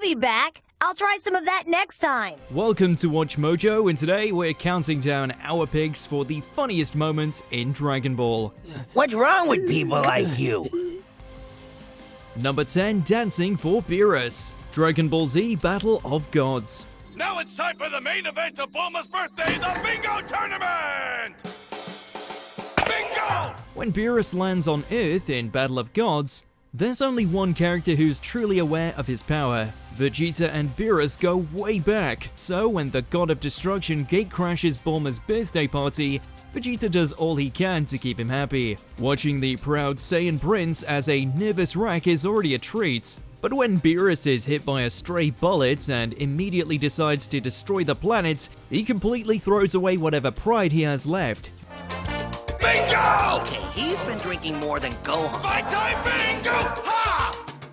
be back. I'll try some of that next time. Welcome to Watch Mojo, and today we're counting down our picks for the funniest moments in Dragon Ball. What's wrong with people like you? Number 10, Dancing for Beerus. Dragon Ball Z Battle of Gods. Now it's time for the main event of Bulma's birthday, the Bingo Tournament! Bingo! When Beerus lands on Earth in Battle of Gods, there's only one character who's truly aware of his power. Vegeta and Beerus go way back, so when the God of Destruction gatecrashes Bulma's birthday party, Vegeta does all he can to keep him happy. Watching the proud Saiyan prince as a nervous wreck is already a treat, but when Beerus is hit by a stray bullet and immediately decides to destroy the planet, he completely throws away whatever pride he has left. Bingo! Okay, he's been drinking more than Gohan. My time, Bingo! Ha!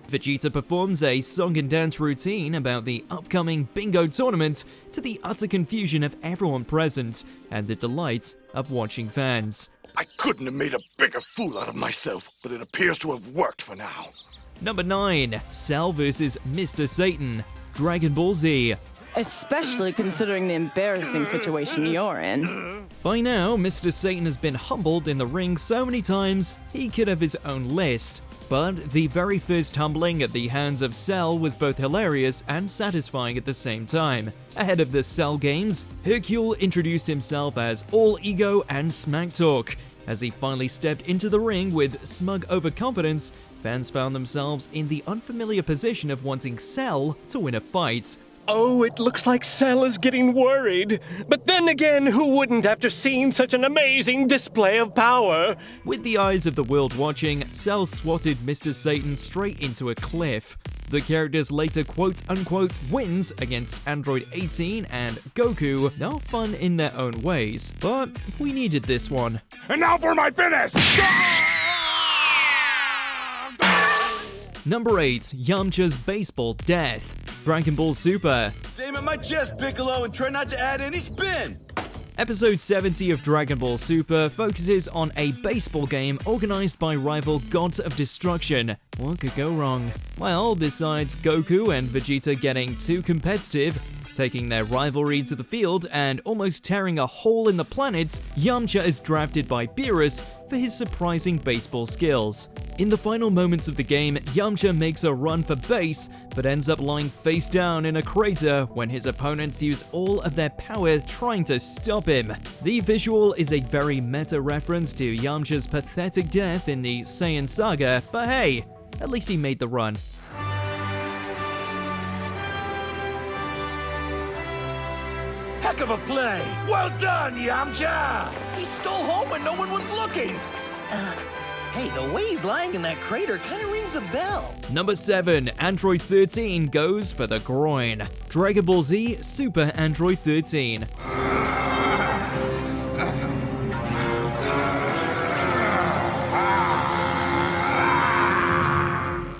Vegeta performs a song and dance routine about the upcoming bingo tournament to the utter confusion of everyone present and the delight of watching fans. I couldn't have made a bigger fool out of myself, but it appears to have worked for now. Number 9, Cell vs. Mr. Satan, Dragon Ball Z. Especially considering the embarrassing situation you're in. By now, Mr. Satan has been humbled in the ring so many times, he could have his own list. But the very first humbling at the hands of Cell was both hilarious and satisfying at the same time. Ahead of the Cell games, Hercule introduced himself as all ego and smack talk. As he finally stepped into the ring with smug overconfidence, fans found themselves in the unfamiliar position of wanting Cell to win a fight. Oh, it looks like Cell is getting worried. But then again, who wouldn't after seeing such an amazing display of power? With the eyes of the world watching, Cell swatted Mr. Satan straight into a cliff. The characters later quote-unquote wins against Android 18 and Goku, now fun in their own ways, but we needed this one. And now for my finish! Number 8, Yamcha's Baseball Death, Dragon Ball Super. Aim at my chest, Piccolo, and try not to add any spin! Episode 70 of Dragon Ball Super focuses on a baseball game organized by rival Gods of Destruction. What could go wrong? Well, besides Goku and Vegeta getting too competitive, taking their rivalry to the field and almost tearing a hole in the planet, Yamcha is drafted by Beerus for his surprising baseball skills. In the final moments of the game, Yamcha makes a run for base, but ends up lying face down in a crater when his opponents use all of their power trying to stop him. The visual is a very meta reference to Yamcha's pathetic death in the Saiyan saga, but hey, at least he made the run. Heck of a play! Well done, Yamcha! He stole home when no one was looking. Hey, the way he's lying in that crater kind of rings a bell. Number 7, Android 13 goes for the groin. Dragon Ball Z Super Android 13.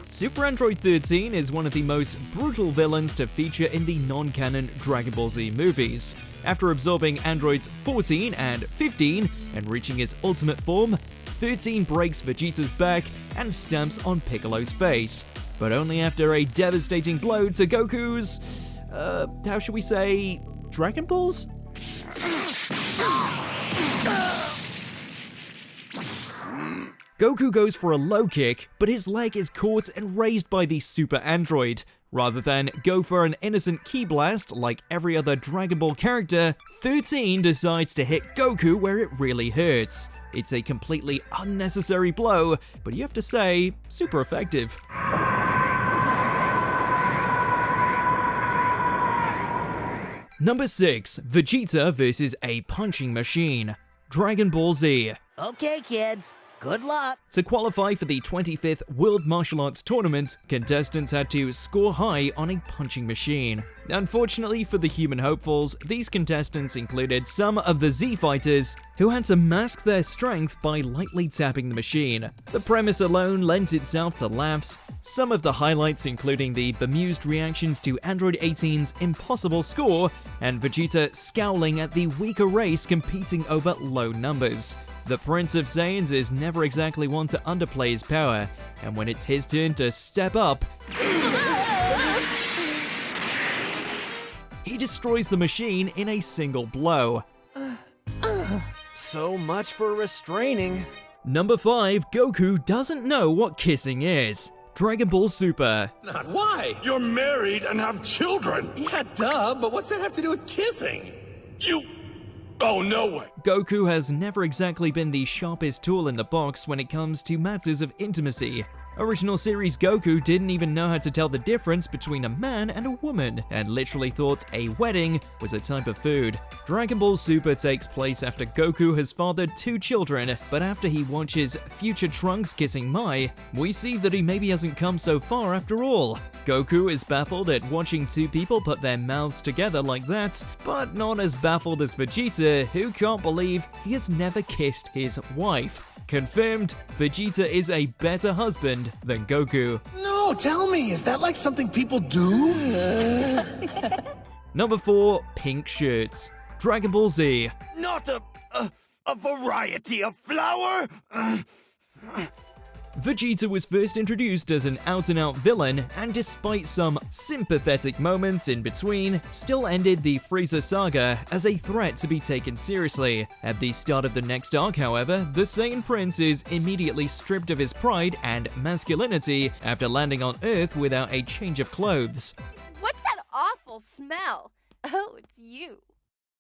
Super Android 13 is one of the most brutal villains to feature in the non-canon Dragon Ball Z movies. After absorbing androids 14 and 15 and reaching his ultimate form, 13 breaks Vegeta's back and stamps on Piccolo's face, but only after a devastating blow to Goku's, how should we say, Dragon Balls? Goku goes for a low kick, but his leg is caught and raised by the Super Android. Rather than go for an innocent ki blast like every other Dragon Ball character, 13 decides to hit Goku where it really hurts. It's a completely unnecessary blow, but you have to say, super effective. Number 6, Vegeta vs. a punching machine. Dragon Ball Z. Okay, kids. Good luck. To qualify for the 25th World Martial Arts Tournament, contestants had to score high on a punching machine. Unfortunately for the human hopefuls, these contestants included some of the Z fighters who had to mask their strength by lightly tapping the machine. The premise alone lends itself to laughs, some of the highlights including the bemused reactions to Android 18's impossible score and Vegeta scowling at the weaker race competing over low numbers. The Prince of Saiyans is never exactly one to underplay his power, and when it's his turn to step up, he destroys the machine in a single blow. So much for restraining. Number 5, Goku doesn't know what kissing is. Dragon Ball Super. Not why? You're married and have children. Yeah, duh, but what's that have to do with kissing? Oh, no way. Goku has never exactly been the sharpest tool in the box when it comes to matters of intimacy. Original series Goku didn't even know how to tell the difference between a man and a woman, and literally thought a wedding was a type of food. Dragon Ball Super takes place after Goku has fathered 2 children, but after he watches future Trunks kissing Mai, we see that he maybe hasn't come so far after all. Goku is baffled at watching 2 people put their mouths together like that, but not as baffled as Vegeta, who can't believe he has never kissed his wife. Confirmed, Vegeta is a better husband than Goku. No, tell me, is that like something people do? Number 4, pink shirts. Dragon Ball Z. Not a variety of flour? Vegeta was first introduced as an out-and-out villain, and despite some sympathetic moments in between, still ended the Frieza saga as a threat to be taken seriously. At the start of the next arc, however, the Saiyan Prince is immediately stripped of his pride and masculinity after landing on Earth without a change of clothes. What's that awful smell? Oh, it's you.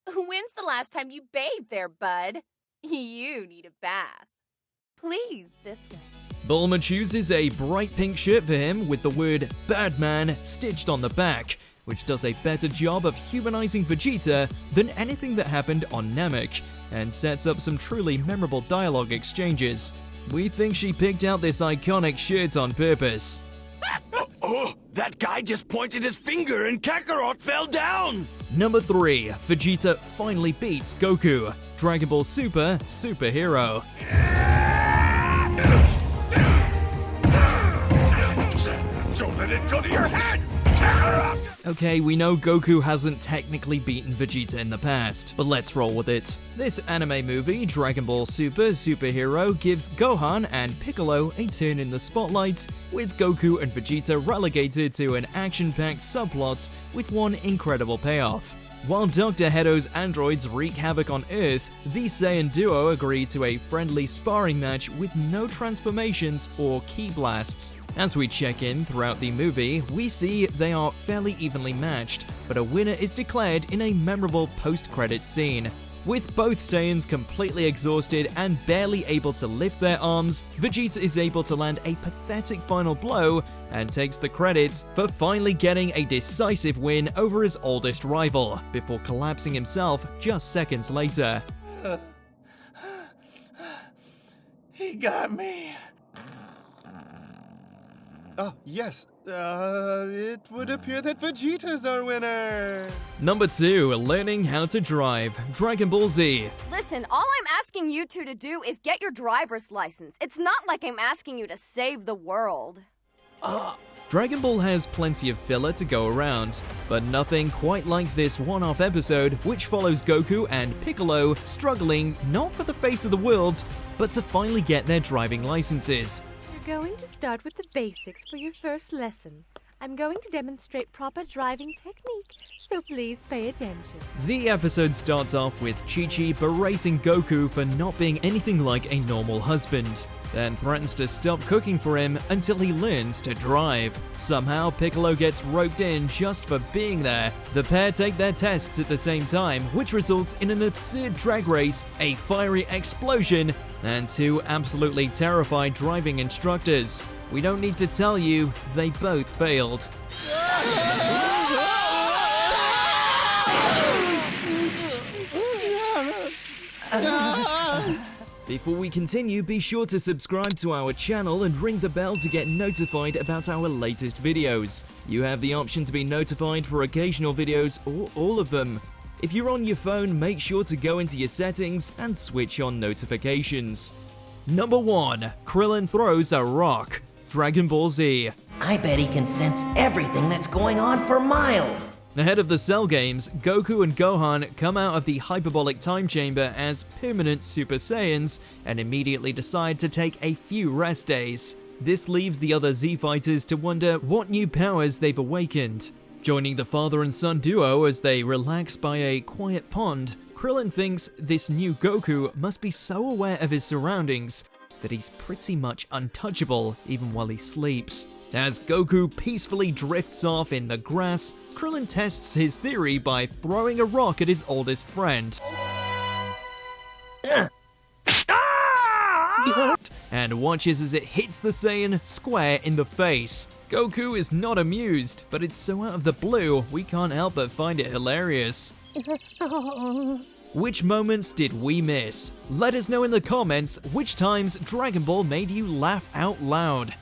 When's the last time you bathed there, bud? You need a bath. Please, this way. Bulma chooses a bright pink shirt for him with the word "badman" stitched on the back, which does a better job of humanizing Vegeta than anything that happened on Namek, and sets up some truly memorable dialogue exchanges. We think she picked out this iconic shirt on purpose. Oh, that guy just pointed his finger and Kakarot fell down! Number 3, Vegeta finally beats Goku. Dragon Ball Super Superhero. Don't let it go to your head! Kakarot! Okay, we know Goku hasn't technically beaten Vegeta in the past, but let's roll with it. This anime movie, Dragon Ball Super Superhero, gives Gohan and Piccolo a turn in the spotlight, with Goku and Vegeta relegated to an action-packed subplot with one incredible payoff. While Dr. Hedo's androids wreak havoc on Earth, the Saiyan duo agree to a friendly sparring match with no transformations or ki blasts. As we check in throughout the movie, we see they are fairly evenly matched, but a winner is declared in a memorable post-credits scene. With both Saiyans completely exhausted and barely able to lift their arms, Vegeta is able to land a pathetic final blow and takes the credits for finally getting a decisive win over his oldest rival, before collapsing himself just seconds later. He got me. Oh, yes. It would appear that Vegeta's our winner. Number 2, learning how to drive. Dragon Ball Z. Listen, all I'm asking you two to do is get your driver's license. It's not like I'm asking you to save the world. Dragon Ball has plenty of filler to go around, but nothing quite like this one-off episode, which follows Goku and Piccolo struggling not for the fate of the world, but to finally get their driving licenses. You're going to start with the basics for your first lesson. I'm going to demonstrate proper driving technique, so please pay attention. The episode starts off with Chi-Chi berating Goku for not being anything like a normal husband, then threatens to stop cooking for him until he learns to drive. Somehow, Piccolo gets roped in just for being there. The pair take their tests at the same time, which results in an absurd drag race, a fiery explosion, and 2 absolutely terrified driving instructors. We don't need to tell you, they both failed. Before we continue, be sure to subscribe to our channel and ring the bell to get notified about our latest videos. You have the option to be notified for occasional videos or all of them. If you're on your phone, make sure to go into your settings and switch on notifications. Number 1, Krillin throws a rock. Dragon Ball Z. I bet he can sense everything that's going on for miles. Ahead of the Cell games, Goku and Gohan come out of the hyperbolic time chamber as permanent Super Saiyans and immediately decide to take a few rest days. This leaves the other Z fighters to wonder what new powers they've awakened. Joining the father and son duo as they relax by a quiet pond, Krillin thinks this new Goku must be so aware of his surroundings that he's pretty much untouchable even while he sleeps. As Goku peacefully drifts off in the grass, Krillin tests his theory by throwing a rock at his oldest friend. And watches as it hits the Saiyan square in the face. Goku is not amused, but it's so out of the blue, we can't help but find it hilarious. Which moments did we miss? Let us know in the comments which times Dragon Ball made you laugh out loud.